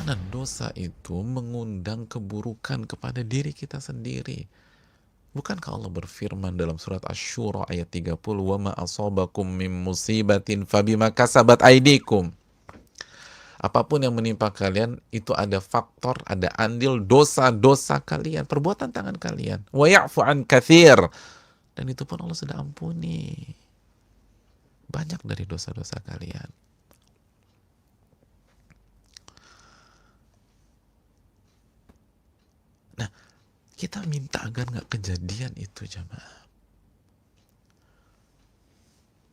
Karena dosa itu mengundang keburukan kepada diri kita sendiri. Bukankah Allah berfirman dalam surat Asy-Syura ayat 30, "Wa ma asabakum min musibatin fabima kasabat aydikum." Apapun yang menimpa kalian itu ada faktor, ada andil dosa-dosa kalian, perbuatan tangan kalian. Wa ya'fu an katsir. Dan itu pun Allah sudah ampuni banyak dari dosa-dosa kalian. Nah, kita minta agar nggak kejadian itu, jamaah.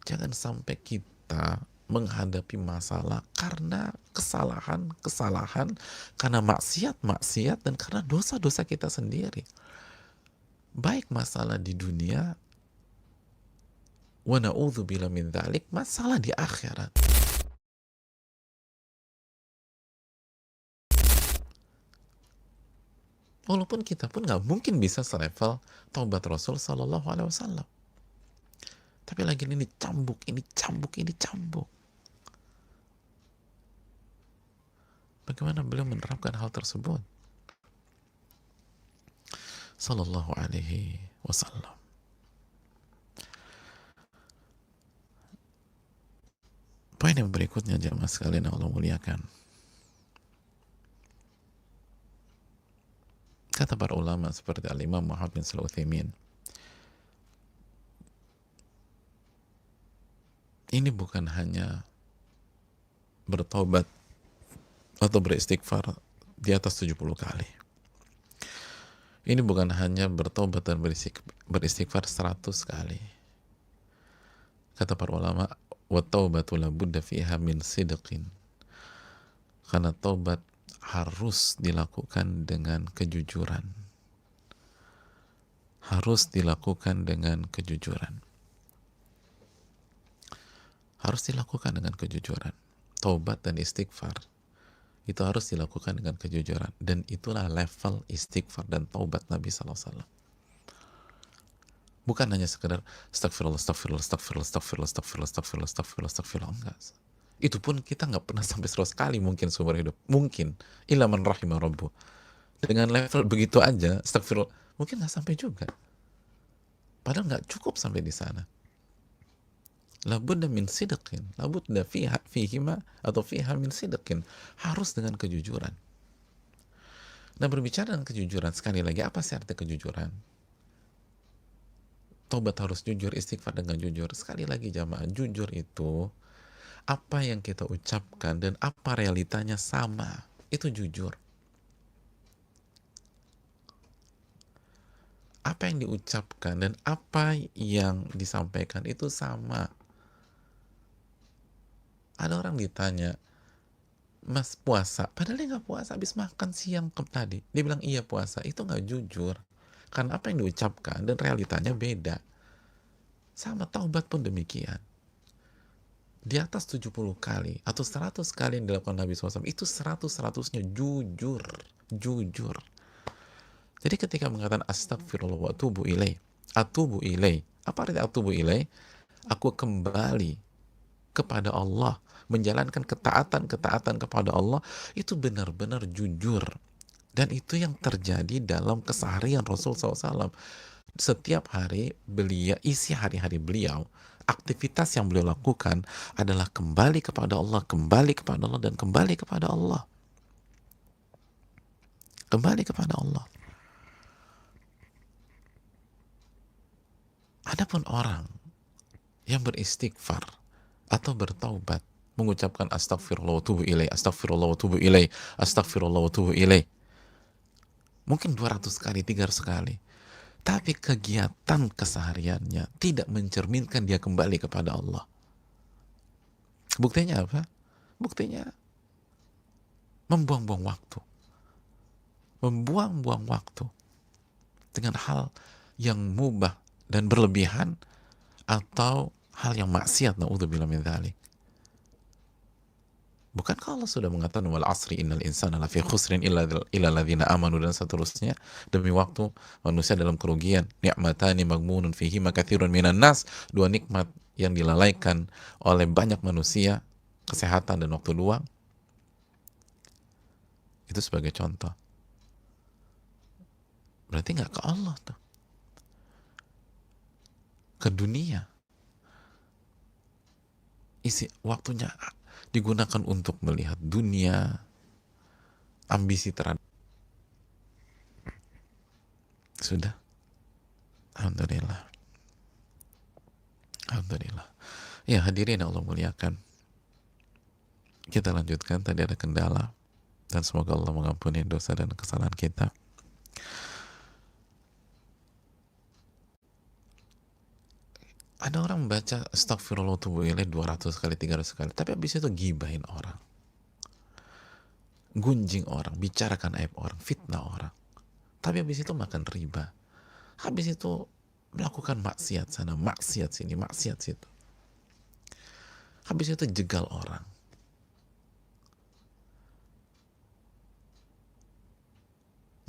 Jangan sampai kita menghadapi masalah karena kesalahan, karena maksiat, dan karena dosa-dosa kita sendiri. Baik masalah di dunia, wa na'udzubillah min dzalik, masalah di akhirat. Walaupun kita pun nggak mungkin bisa selevel taubat Rasul Sallallahu Alaihi Wasallam. Tapi lagi ini cambuk, ini cambuk, ini cambuk. Bagaimana beliau menerapkan hal tersebut? Sallallahu Alaihi Wasallam. Poin yang berikutnya, jemaah sekalian yang Allah muliakan. Kata para ulama seperti Al-Imam Muhammad bin Shalih Al-Utsaimin, ini bukan hanya bertobat atau beristighfar di atas 70 kali. Ini bukan hanya bertobat dan beristighfar 100 kali. Kata para ulama, wa taubatu la budda fiha min sidqin. Karena taubat harus dilakukan dengan kejujuran. Harus dilakukan dengan kejujuran. Harus dilakukan dengan kejujuran. Taubat dan istighfar itu harus dilakukan dengan kejujuran, dan itulah level istighfar dan taubat Nabi SAW. Bukan hanya sekedar astagfirullah, astagfirullah, astagfirullah, astagfirullah, astagfirullah, astagfirullah, astagfirullah, astagfirullah, enggak. Itu pun kita nggak pernah sampai 100 kali mungkin seumur hidup, mungkin illa man rahimah rabbuh. Dengan level begitu aja astagfirullah mungkin nggak sampai juga, padahal nggak cukup sampai di sana. Labudda min sidqin, labudda fihima atau fiha min sidqin, harus dengan kejujuran. Nah, berbicara dengan kejujuran, sekali lagi, apa sih arti kejujuran? Taubat harus jujur, istighfar dengan jujur. Sekali lagi jamaah, jujur itu apa yang kita ucapkan dan apa realitanya sama, itu jujur. Apa yang diucapkan dan apa yang disampaikan itu sama. Ada orang ditanya, "Mas puasa?" Padahal dia nggak puasa, habis makan siang tadi. Dia bilang iya puasa. Itu nggak jujur. Karena apa yang diucapkan dan realitanya beda. Sama taubat pun demikian. Di atas 70 kali atau 100 kali yang dilakukan Nabi SAW, itu 100-100-nya jujur. Jujur. Jadi ketika mengatakan astagfirullah wa atubu ilaih, atubu ilaih, apa arti atubu ilaih? Aku kembali kepada Allah, menjalankan ketaatan kepada Allah, itu benar-benar jujur. Dan itu yang terjadi dalam keseharian Rasul SAW. Setiap hari beliau, isi hari-hari beliau, aktivitas yang beliau lakukan adalah kembali kepada Allah, kembali kepada Allah, dan kembali kepada Allah. Kembali kepada Allah. Adapun orang yang beristighfar atau bertaubat, mengucapkan astagfirullah wa tubu ilaih, astagfirullah wa tubu ilaih, astagfirullah wa tubu ilaih, mungkin 200 kali, 300 kali, tapi kegiatan kesehariannya tidak mencerminkan dia kembali kepada Allah. Buktinya apa? Buktinya membuang-buang waktu. Membuang-buang waktu dengan hal yang mubah dan berlebihan, atau hal yang maksiat, na'udzubillah min dzalik. Bukankah Allah sudah mengatakan wal asri innal insana lafi khusrin illa alladzina amanu, dan seterusnya, demi waktu manusia dalam kerugian. Ni'matani maghmunun fihima katsirun minan nas, dua nikmat yang dilalaikan oleh banyak manusia, kesehatan dan waktu luang. Itu sebagai contoh. Berarti nggak ke Allah tuh, ke dunia. Isi waktunya digunakan untuk melihat dunia, ambisi terhadap. Sudah. Alhamdulillah. Alhamdulillah. Ya hadirin yang Allah muliakan, kita lanjutkan. Tadi ada kendala, dan semoga Allah mengampuni dosa dan kesalahan kita. Ada orang baca astagfirullah tubuh ilaih 200 kali, 300 kali, tapi habis itu gibahin orang, gunjing orang, bicarakan aib orang, fitnah orang, tapi habis itu makan riba, habis itu melakukan maksiat sana, maksiat sini, maksiat situ, habis itu jegal orang,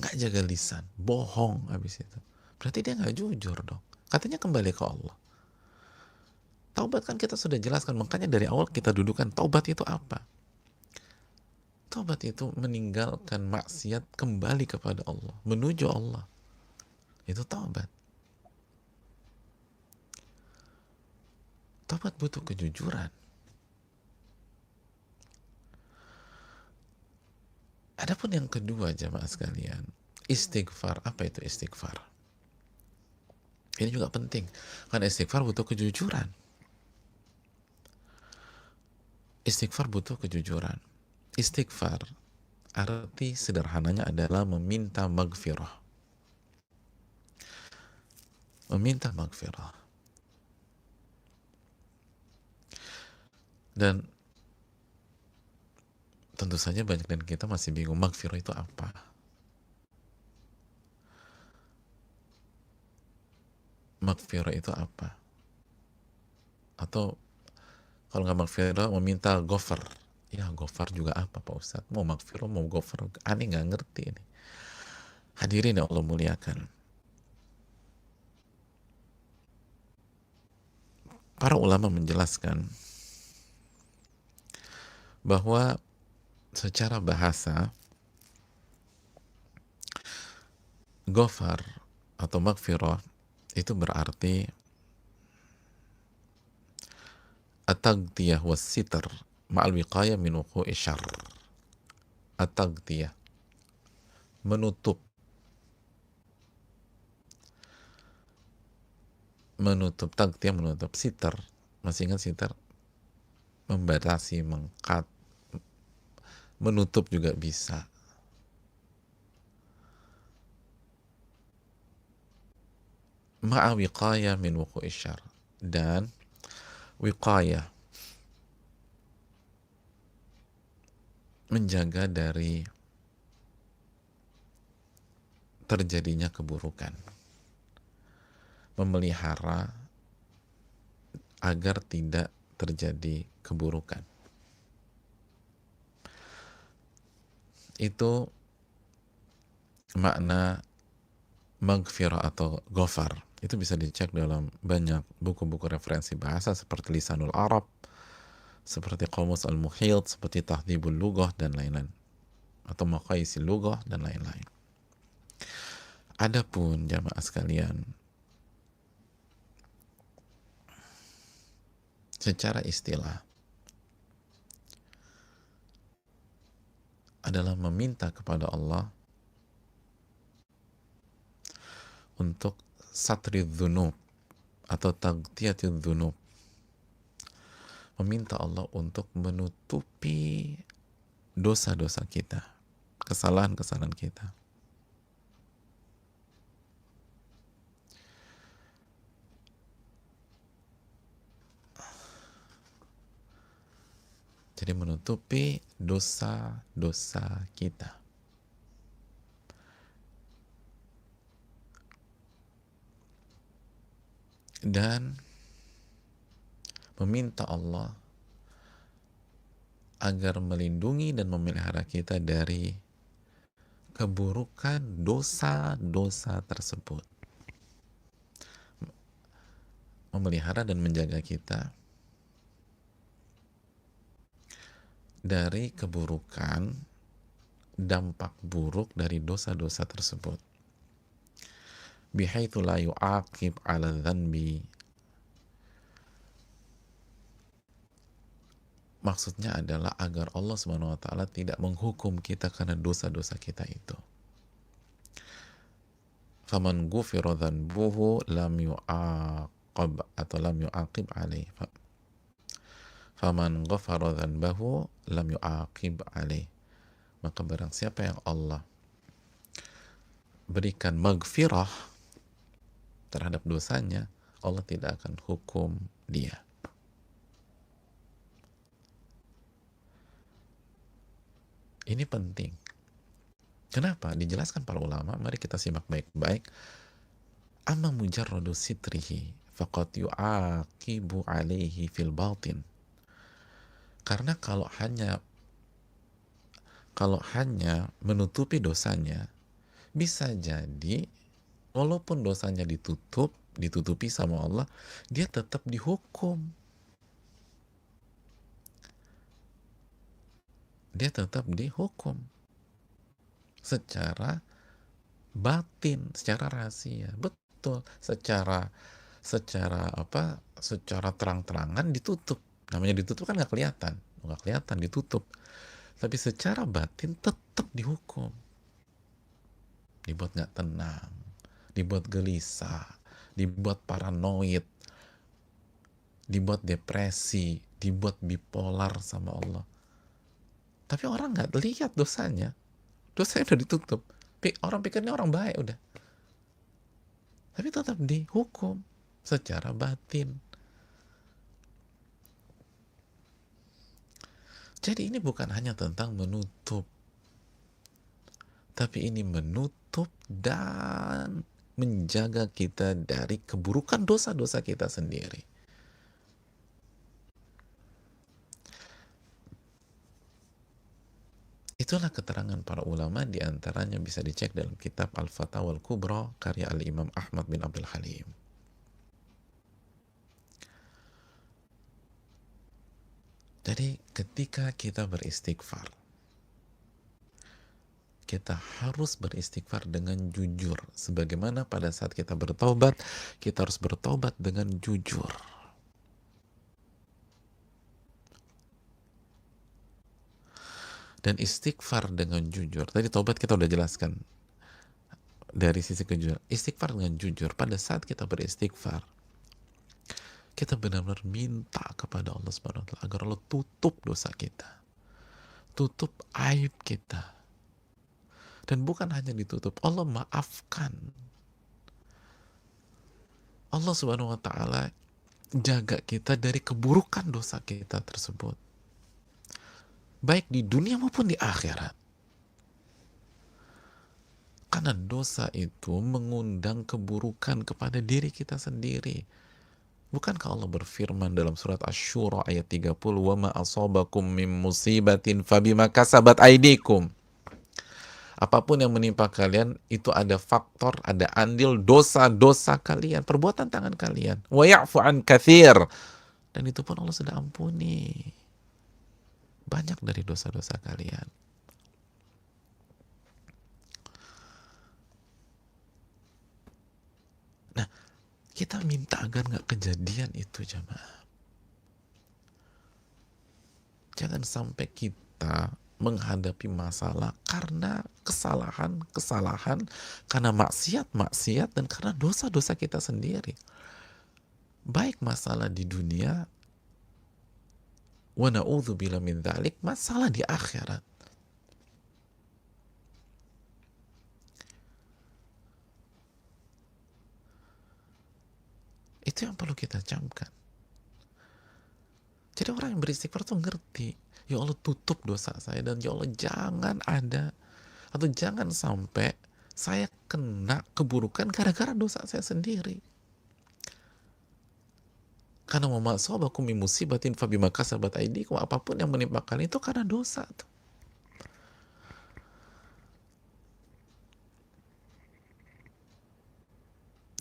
nggak jaga lisan, bohong habis itu. Berarti dia nggak jujur dong. Katanya kembali ke Allah. Taubat kan kita sudah jelaskan, makanya dari awal kita dudukan taubat itu apa. Taubat itu meninggalkan maksiat, kembali kepada Allah, menuju Allah. Itu taubat. Taubat butuh kejujuran. Adapun yang kedua, jamaah sekalian, istighfar. Apa itu istighfar? Ini juga penting, karena istighfar butuh kejujuran. Istighfar butuh kejujuran. Istighfar arti sederhananya adalah meminta maghfirah. Meminta maghfirah. Dan tentu saja banyak dari kita masih bingung, maghfirah itu apa? Maghfirah itu apa? Atau kalau nggak maghfirah, meminta ghafar. Ya, ghafar juga apa Pak Ustadz? Mau maghfirah, mau ghafar, aneh, nggak ngerti ini. Hadirin yang Allah muliakan, para ulama menjelaskan bahwa secara bahasa, ghafar atau maghfirah itu berarti at-taghtiyah was-sitr ma'al wiqayah min wuqu'i syarr. At-taghtiyah, menutup, taghtiyah menutup, sitr, masih ingat sitr? Membatasi, mengkat, menutup juga bisa. Ma'a wiqayah min wuqu'i syarr, dan wiqayah, menjaga dari terjadinya keburukan, memelihara agar tidak terjadi keburukan. Itu makna maghfirah atau ghafar. Itu bisa dicek dalam banyak buku-buku referensi bahasa seperti Lisanul Arab, seperti Qamus Al-Muhyit, seperti Tahdhibul Lughah dan lain-lain, atau Maqayisil Lughah dan lain-lain. Adapun jamaah sekalian, secara istilah adalah meminta kepada Allah untuk satri dzunub atau taghtiyatidz dzunub, meminta Allah untuk menutupi dosa-dosa kita, kesalahan-kesalahan kita. Jadi menutupi dosa-dosa kita. Dan meminta Allah agar melindungi dan memelihara kita dari keburukan dosa-dosa tersebut. Memelihara dan menjaga kita dari keburukan dampak buruk dari dosa-dosa tersebut. Bihaitsu la yu'aqib 'ala dzanbi. Maksudnya adalah agar Allah Subhanahu wa taala tidak menghukum kita karena dosa-dosa kita itu. Faman ghufira dzanbuhu lam yu'aqab atau lam yu'aqib 'alaihi. Faman ghafara dzanbahu lam yu'aqib 'alaihi. Maka barang siapa yang Allah berikan maghfirah terhadap dosanya, Allah tidak akan hukum dia. Ini penting. Kenapa? Dijelaskan para ulama, mari kita simak baik-baik. Amma mujarradu sitrihi faqad yu'aqibu alaihi fil batin. Karena kalau hanya menutupi dosanya, bisa jadi walaupun dosanya ditutupi sama Allah, dia tetap dihukum. Dia tetap dihukum secara batin, secara rahasia. Betul, secara terang-terangan ditutup. Namanya ditutup kan nggak kelihatan ditutup. Tapi secara batin tetap dihukum. Dibuat nggak tenang, dibuat gelisah, dibuat paranoid, dibuat depresi, dibuat bipolar sama Allah. Tapi orang nggak lihat dosanya udah ditutup. Orang pikirnya orang baik udah. Tapi tetap dihukum secara batin. Jadi ini bukan hanya tentang menutup, tapi ini menutup dan menjaga kita dari keburukan dosa-dosa kita sendiri. Itulah keterangan para ulama, diantaranya bisa dicek dalam kitab Al-Fatawa Al-Kubra karya Al-Imam Ahmad bin Abdul Halim. Jadi ketika kita beristighfar, kita harus beristighfar dengan jujur. Sebagaimana pada saat kita bertaubat, kita harus bertaubat dengan jujur. Dan istighfar dengan jujur. Tadi taubat kita udah jelaskan dari sisi kejujuran. Istighfar dengan jujur. Pada saat kita beristighfar, kita benar-benar minta kepada Allah Subhanahu wa taala agar Allah tutup dosa kita. Tutup aib kita. Dan bukan hanya ditutup, Allah maafkan. Allah Subhanahu wa taala jaga kita dari keburukan dosa kita tersebut. Baik di dunia maupun di akhirat. Karena dosa itu mengundang keburukan kepada diri kita sendiri. Bukankah Allah berfirman dalam surat Asy-Syura ayat 30, "Wa ma asabakum min musibatin fabima kasabat aydikum." Apapun yang menimpa kalian itu ada faktor, ada andil dosa-dosa kalian, perbuatan tangan kalian. Wa ya'fu an katsir. Dan itu pun Allah sudah ampuni banyak dari dosa-dosa kalian. Nah, kita minta agar nggak kejadian itu, jamaah. Jangan sampai kita menghadapi masalah karena kesalahan, karena maksiat, dan karena dosa-dosa kita sendiri. Baik masalah di dunia, wa na'udzubillah min dzalik, masalah di akhirat. Itu yang perlu kita camkan. Jadi orang yang beristighfar tuh ngerti, ya Allah tutup dosa saya, dan ya Allah jangan ada atau jangan sampai saya kena keburukan gara-gara dosa saya sendiri. Karena ma asabakum min musibatin fabima kasabat aydikum, apapun yang menimpa kalian itu karena dosa tuh.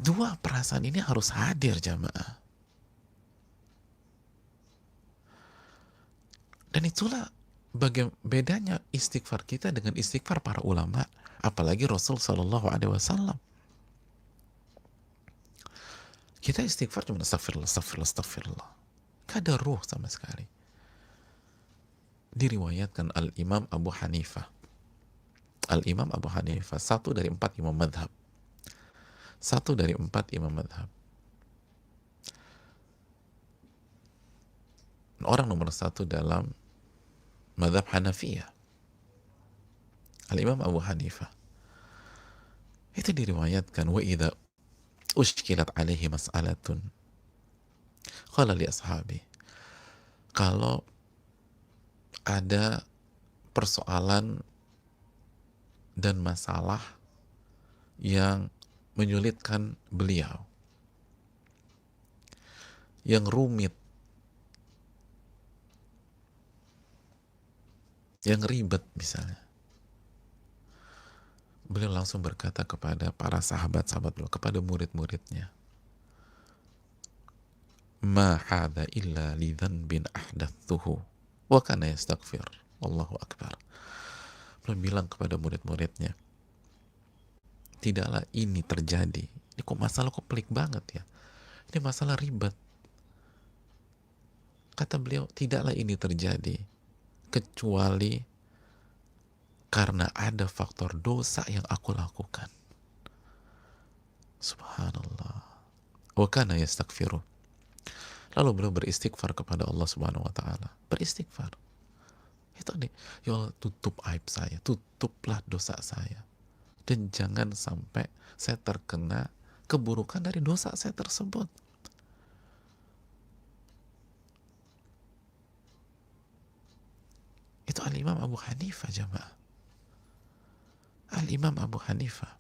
Dua perasaan ini harus hadir, jamaah. Dan itulah Bedanya istighfar kita dengan istighfar para ulama, apalagi Rasul Shallallahu Alaihi Wasallam. Kita istighfar cuma astagfirullah, astagfirullah, astagfirullah. Gak ada ruh sama sekali. Diriwayatkan Al-Imam Abu Hanifah. Al-Imam Abu Hanifah, satu dari 4 imam madhab. Satu dari 4 imam madhab. Orang nomor 1 dalam madhab Hanafiyah. Al-Imam Abu Hanifah. Itu diriwayatkan, wa idza ushkilat alaihi mas'alatun qala li ashabi, kalau ada persoalan dan masalah yang menyulitkan beliau, yang rumit, yang ribet misalnya, beliau langsung berkata kepada para sahabat-sahabat beliau, kepada murid-muridnya, ma hadza illa li dhanbin ahdathuhu wa kana yastaghfir. Allahu akbar. Beliau bilang kepada murid-muridnya, tidaklah ini terjadi. Ini kok masalah kok pelik banget ya. Ini masalah ribet. Kata beliau, tidaklah ini terjadi kecuali karena ada faktor dosa yang aku lakukan. Subhanallah. Wa kana yastaghfiru. Lalu beliau beristighfar kepada Allah Subhanahu wa taala. Beristighfar. Itu nih, ya Allah, tutup aib saya, tutuplah dosa saya. Dan jangan sampai saya terkena keburukan dari dosa saya tersebut. Itu Al-Imam Abu Hanifah, jamaah. Al-Imam Abu Hanifah.